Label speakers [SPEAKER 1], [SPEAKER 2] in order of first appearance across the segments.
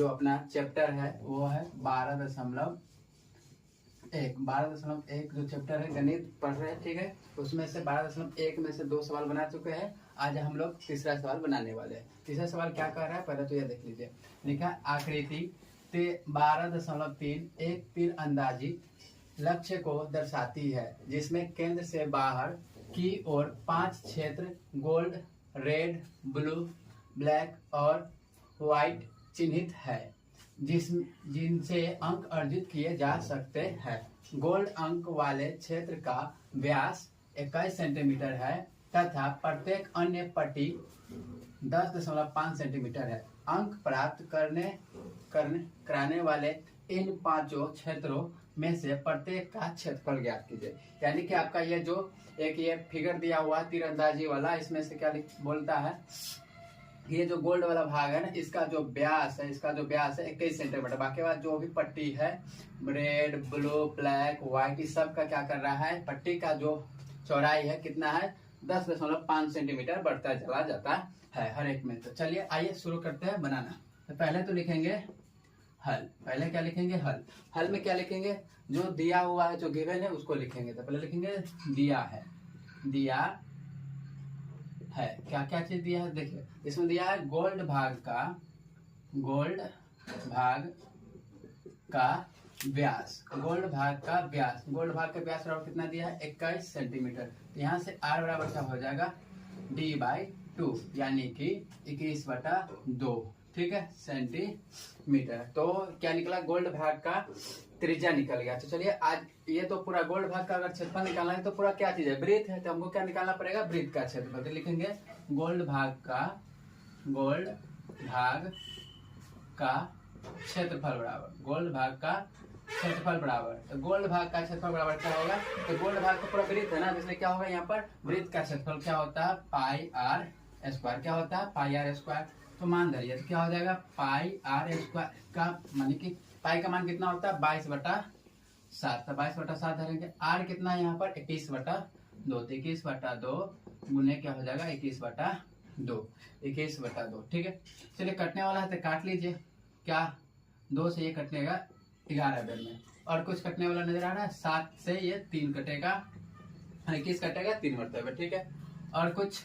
[SPEAKER 1] अपना चैप्टर है वो है 12.1 जो चैप्टर है गणित पढ़ रहे हैं, ठीक है। उसमें से 12.1 में से 2 सवाल बना चुके हैं। आज हम लोग तीसरा सवाल बनाने वाले हैं। तीसरा सवाल क्या कह रहा है पहले तो यह देख लीजिए। लिखा आकृति 12.3 एक तीर अंदाजी लक्ष्य को दर्शाती है जिसमें केंद्र से बाहर की ओर 5 क्षेत्र गोल्ड, रेड, ब्लू, ब्लैक और व्हाइट चिन्हित है जिनसे अंक अर्जित किए जा सकते हैं। गोल्ड अंक वाले क्षेत्र का व्यास 21 सेंटीमीटर है तथा प्रत्येक अन्य पट्टी 10.5 सेंटीमीटर है। अंक प्राप्त कराने वाले इन 5 क्षेत्रों में से प्रत्येक का क्षेत्रफल ज्ञात कीजिए। यानी कि आपका ये जो एक ये फिगर दिया हुआ तीरंदाजी वाला, इसमें से क्या बोलता है, ये जो गोल्ड वाला भाग है ना, इसका जो व्यास है 21 सेंटीमीटर। बाकी बाद जो भी पट्टी है रेड, ब्लू, ब्लैक, व्हाइट, इस सब का क्या कर रहा है, पट्टी का जो चौड़ाई है कितना है 10.5 सेंटीमीटर बढ़ता चला जाता है हर एक में। तो चलिए आइए शुरू करते हैं बनाना। तो पहले तो लिखेंगे हल। पहले क्या लिखेंगे, हल। हल में क्या लिखेंगे, जो दिया हुआ है जो गिवन है उसको लिखेंगे। तो पहले लिखेंगे दिया है क्या क्या चीज दिया है, देखिए इसमें दिया है गोल्ड भाग का व्यास। गोल्ड भाग का व्यास बराबर कितना दिया है 21 सेंटीमीटर। तो यहाँ से r बराबर क्या हो जाएगा d/2 यानी कि 21/2, ठीक है, सेंटीमीटर। तो क्या निकला, गोल्ड भाग का त्रिज्या निकल गया। तो चलिए आज ये तो पूरा गोल्ड भाग का अगर क्षेत्रफल निकालना है तो पूरा क्या चीज है, वृत्त है, तो हमको क्या निकालना पड़ेगा, वृत्त का क्षेत्रफल। तो लिखेंगे गोल्ड भाग का क्षेत्रफल बराबर तो गोल्ड भाग का क्षेत्रफल बराबर क्या होगा, तो गोल्ड भाग का पूरा वृत्त है ना, इसलिए क्या होगा यहाँ पर वृत्त का क्षेत्रफल क्या होता है πr²। क्या होता है πr²। तो मान धरिए तो क्या हो जाएगा πr² का मानी कि पाई का मान कितना होता है 22/7। तो 22/7 धरेंगे। r कितना है यहाँ पर 21/2। 21/2 गुने क्या हो जाएगा 21/2, ठीक है। चलिए कटने वाला है तो काट लीजिए। क्या 2 से ये कटनेगा 11 बेर में, और कुछ कटने वाला नजर आ रहा है 7 से ये 3 कटेगा, 21 कटेगा 3 मरतबे, ठीक है। और कुछ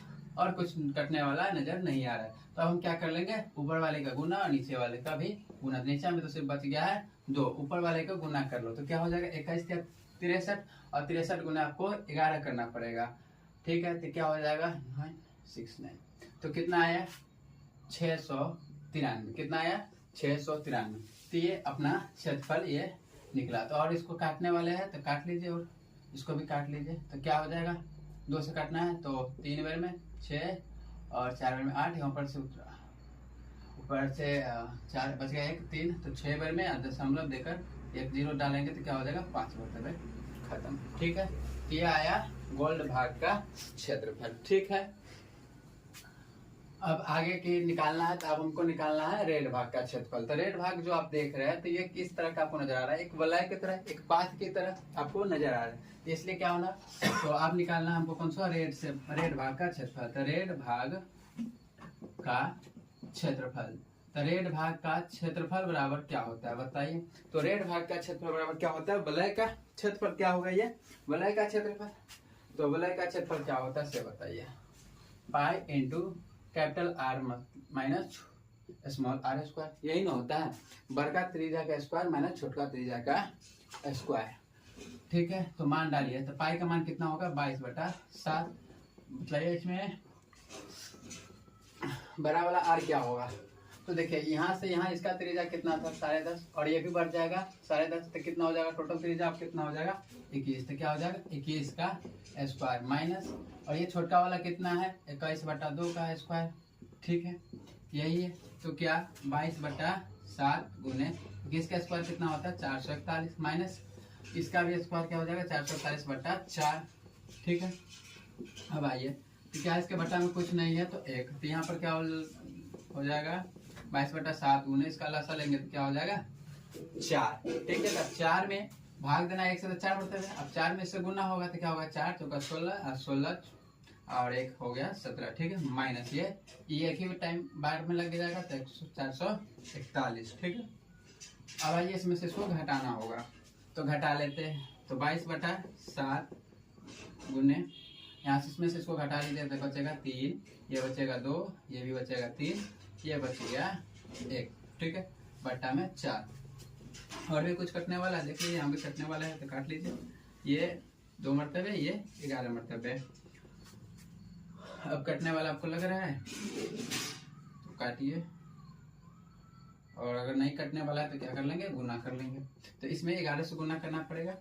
[SPEAKER 1] कटने वाला नजर नहीं आ रहा है। तो अब हम क्या कर लेंगे, ऊपर वाले का गुना और नीचे वाले का भी गुना। नीचे में तो सिर्फ बच गया है 2, ऊपर वाले का गुना कर लो तो क्या हो जाएगा 21 या 63, और 63 गुना आपको 11 करना पड़ेगा, ठीक है। तो क्या हो जाएगा 969। तो कितना आया 693। कितना आया 693। तो ये अपना क्षेत्रफल ये निकला। तो और इसको काटने वाले हैं तो काट लीजिए, और इसको भी काट लीजिए। तो क्या हो जाएगा 2 से काटना है तो 3 बार में 6 और 4 बार में 8, ऊपर से 4 बच गया 1 3, तो 6 बार में दशमलव देकर 1 0 डालेंगे तो क्या हो जाएगा 5 मरतबे खत्म, ठीक है। ये आया गोल्ड भाग का क्षेत्रफल, ठीक है। अब आगे की निकालना है, तो अब हमको निकालना है रेड भाग का क्षेत्रफल। तो रेड भाग जो आप देख रहे हैं तो ये किस तरह का आपको नजर आ रहा है, एक वलय की तरह, एक पाथ की तरह आपको नजर आ रहा है। इसलिए क्या होना, तो आप निकालना है हमको कौन सा, रेड भाग का क्षेत्रफल। तो रेड भाग का क्षेत्रफल। तो रेड भाग का क्षेत्रफल बराबर क्या होता है बताइए। तो रेड भाग का क्षेत्रफल बराबर क्या होता है, वलय का क्षेत्रफल। क्या होगा ये वलय का क्षेत्रफल। तो वलय का क्षेत्रफल क्या होता है से बताइए, pi into capital R minus small r²। यही ना होता है, बड़का त्रिज्या का स्क्वायर माइनस छोटका त्रिज्या का स्क्वायर, ठीक है। तो मान डालिए। तो पाई का मान कितना होगा 22/7। मतलब इसमें बड़ा वाला r क्या होगा, तो देखिए यहाँ से यहाँ इसका त्रिज्या कितना था 10.5, और ये भी बढ़ जाएगा 10.5। तो कितना हो जाएगा टोटल त्रिज्या आप कितना हो जाएगा 21। तो क्या हो जाएगा 21 का स्क्वायर माइनस, और ये छोटा वाला कितना है 21/2 का स्क्वायर, ठीक है, यही है। तो क्या 22/7 गुने 21 का स्क्वायर कितना होता है 441, माइनस इसका भी स्क्वायर क्या हो जाएगा 441/4, ठीक है। अब आइए, तो क्या इसके बटा में कुछ नहीं है तो 1, तो यहाँ पर क्या हो जाएगा 22/7 गुने इसका लसा लेंगे तो क्या हो जाएगा 4, ठीक है। तो 4 में भाग देना 1 से तो 4 बढ़ता है। अब 4 में इससे गुना होगा तो क्या होगा 4 चौका 16 और 16 और एक हो गया 17, ठीक है, माइनस ये एक ही टाइम बार में लग जाएगा तो 441, ठीक है। अब आइए इसमें से इसको घटाना होगा, तो घटा लेते हैं। तो 22/7 गुने यहाँ से इसमें से इसको घटा लीजिए तो बचेगा 3, ये बचेगा 2, ये भी बचेगा 3, ये बच गया 1, ठीक है, बट्टा में 4। और भी कुछ कटने वाला है, देख लीजिए यहाँ भी कटने वाला है तो काट लीजिए। ये 2 मरतबे, ये 11 मरतबे। अब कटने वाला आपको लग रहा है तो काटिए, और अगर नहीं कटने वाला है तो क्या कर लेंगे, गुना कर लेंगे। तो इसमें 11 से गुना करना पड़ेगा,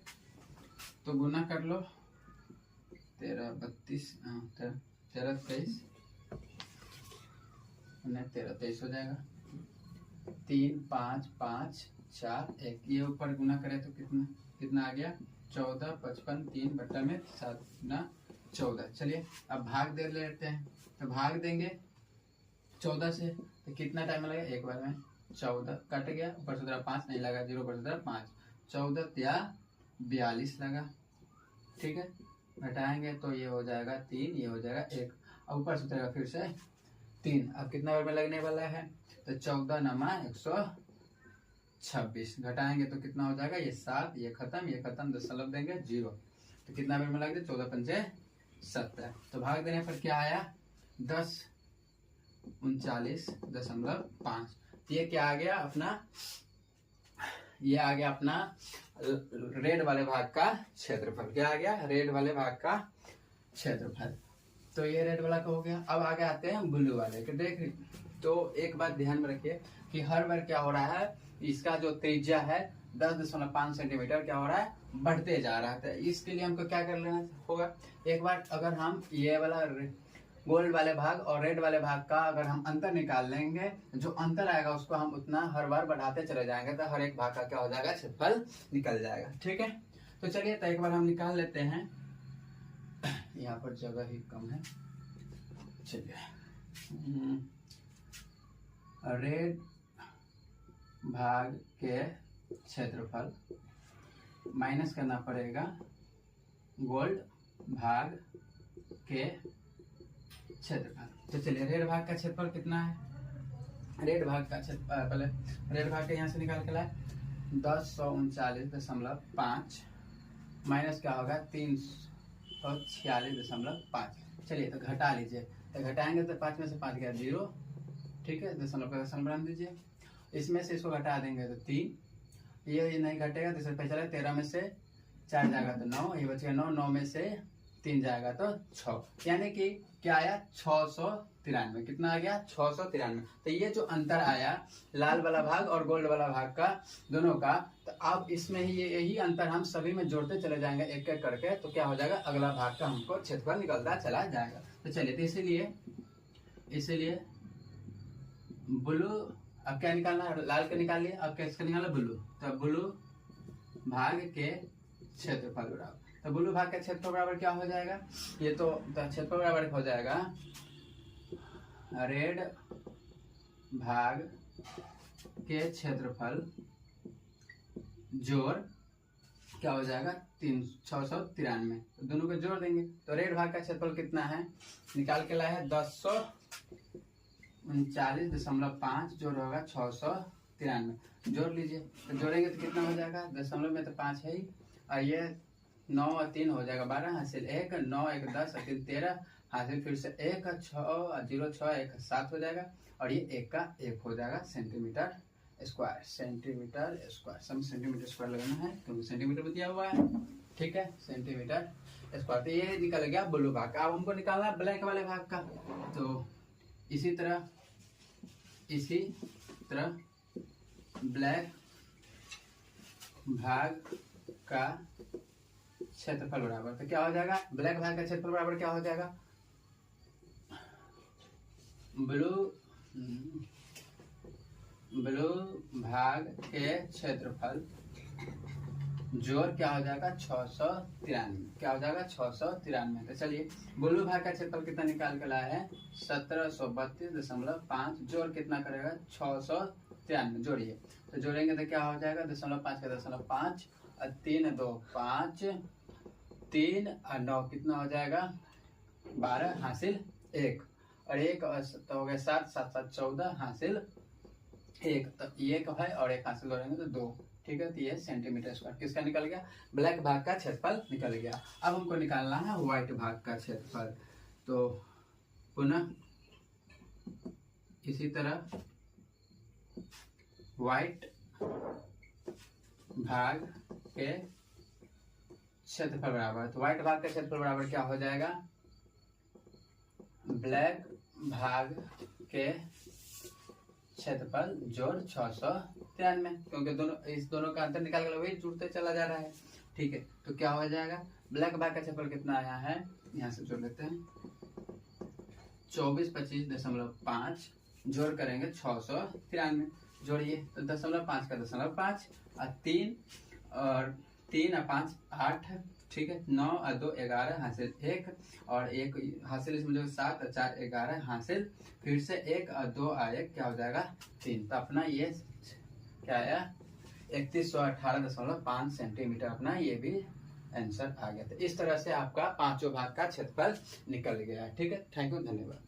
[SPEAKER 1] तो गुना कर लो। 13 32 13 23 13 23 हो जाएगा। 3 5 5 4 1, ये ऊपर गुना करें तो कितना कितना आ गया, 14 55 3/7 गुना 14। चलिए अब भाग दे लेते हैं, तो भाग देंगे 14 से तो कितना टाइम लगेगा, एक बार में 14 कट गया, ऊपर से 5 नहीं लगा, 0 ऊपर से 5, 14 या 42 लगा, ठीक है। घटाएंगे तो ये हो जाएगा 3, ये हो जाएगा 1, अब ऊपर से उतरेगा फिर से 3। अब कितना बार में लगने वाला है, तो 14 नमा 126, घटाएंगे तो कितना हो जाएगा, ये 7, ये खत्म, दशमलव देंगे 0, तो कितना बार में लग जाए, 14 पंचे 70। तो भाग देने पर क्या आया, 1039.5। ये क्या आ गया अपना, ये आ गया अपना रेड वाले भाग का क्षेत्रफल। क्या आ गया, रेड वाले भाग का क्षेत्रफल। तो ये रेड वाला का हो गया। अब आगे आते हैं ब्लू वाले के। देख, तो एक बात ध्यान में रखिए कि हर बार क्या हो रहा है, इसका जो त्रिज्या है 10.5 सेंटीमीटर क्या हो रहा है, बढ़ते जा रहा है। इसके लिए हमको क्या कर लेना होगा, एक बार अगर हम ये वाला गोल्ड वाले भाग और रेड वाले भाग का अगर हम अंतर निकाल लेंगे, जो अंतर आएगा उसको हम उतना हर बार बढ़ाते चले जाएंगे, तो हर एक भाग का क्या हो जाएगा, क्षेत्रफल निकल जाएगा, ठीक है। तो चलिए तो एक बार हम निकाल लेते हैं, यहाँ पर जगह ही कम है। चलिए रेड भाग के क्षेत्रफल माइनस करना पड़ेगा गोल्ड भाग के क्षेत्रफल। तो चलिए रेड भाग का क्षेत्रफल कितना है, रेड भाग का क्षेत्रफल पहले रेड भाग के यहाँ से निकाल के लाए 1039.5 माइनस क्या होगा 346.5। चलिए तो घटा लीजिए, तो घटाएंगे तो 5 में से 5 गया 0, ठीक है, दशमलव का दशमलव बना दीजिए। इसमें से इसको घटा देंगे तो 3, ये नहीं घटेगा तो इससे पहले 13 में से 4 जाएगा तो 9, ये बचेगा 9, 9 में से 3 जाएगा तो 6, यानी कि क्या आया 693। कितना आ गया 693। तो ये जो अंतर आया लाल वाला भाग और गोल्ड वाला भाग का दोनों का, तो अब इसमें ही यही अंतर हम सभी में जोड़ते चले जाएंगे एक एक करके, तो क्या हो जाएगा अगला भाग का हमको क्षेत्रफल निकलता चला जाएगा। तो चलिए तो इसीलिए ब्लू, अब क्या निकालना है, लाल का निकाल लिया, अब किसका निकालना, ब्लू। तो ब्लू भाग के क्षेत्रफल बराबर, तो ब्लू भाग का क्षेत्रफल बराबर क्या हो जाएगा, ये तो क्षेत्रफल बराबर हो जाएगा रेड भाग के क्षेत्रफल जोड़ क्या हो जाएगा 693। तो दोनों को जोड़ देंगे, तो रेड भाग का क्षेत्रफल कितना है, निकाल के लाए है 1039.5 जोड़ होगा 693, जोड़ लीजिए। तो जोड़ेंगे तो कितना हो जाएगा, दशमलव में तो 5 है ही, और ये 9 और 3 हो जाएगा 12, हासिल 1, 9 1 10 और 3 13, हासिल फिर से 1 6 0 6 1 7 हो जाएगा, और ये 1 का 1 हो जाएगा सेंटीमीटर स्क्वायर। सेंटीमीटर स्क्वायर, सब सेंटीमीटर स्क्वायर लगाना है क्योंकि सेंटीमीटर में दिया हुआ है, ठीक है, सेंटीमीटर स्क्वायर। तो ये निकल गया ब्लू भाग का। अब हमको निकालना है ब्लैक वाले भाग का। तो इसी तरह ब्लैक भाग का क्षेत्रफल बराबर, तो क्या हो जाएगा, ब्लैक भाग का क्षेत्रफल बराबर क्या हो जाएगा, ब्लू भाग के क्षेत्रफल जोड़ क्या हो जाएगा 693, क्या हो जाएगा 693। तो चलिए ब्लू भाग का क्षेत्रफल कितना निकाल के लाया है 1732.5, जोड़ कितना करेगा 693, जोड़िए। तो जोड़ेंगे तो क्या हो जाएगा 0.5 का 0.5 और 3 2 5, 3 और 9 कितना हो जाएगा 12 हासिल 1 और 1 तो हो गया 7, 7 7 14 हासिल 1, तो 1 है और 1 हासिल करेंगे तो 2। ठीक है, तो ये सेंटीमीटर स्क्वायर किसका निकल गया, ब्लैक भाग का क्षेत्रफल निकल गया। अब हमको निकालना है व्हाइट भाग का क्षेत्रफल। तो पुनः इसी तरह व्हाइट भाग के क्षेत्रफल बराबर, तो व्हाइट भाग का क्षेत्रफल बराबर क्या हो जाएगा, ब्लैक भाग के क्षेत्रफल जोड़ 693, क्योंकि इस दोनों का अंतर निकाल कर वही जुड़ते चला जा रहा है। ठीक है, तो क्या हो जाएगा, ब्लैक भाग का क्षेत्रफल कितना आया है, यहाँ से जोड़ लेते हैं 2425.5 जोड़ करेंगे 693, जोड़िए तो 0.5 का 0.5 और 3 और 3 और 5 8, ठीक है, 9 और 2 11 हासिल 1 और 1 हासिल इसमें जो 7 और 4 11 हासिल, फिर से 1 और 2 और 1 क्या हो जाएगा 3। तो अपना ये क्या आया 3118.5 सेंटीमीटर, अपना ये भी आंसर आ गया। तो इस तरह से आपका पांचों भाग का क्षेत्रफल निकल गया है। ठीक है, थैंक यू, धन्यवाद।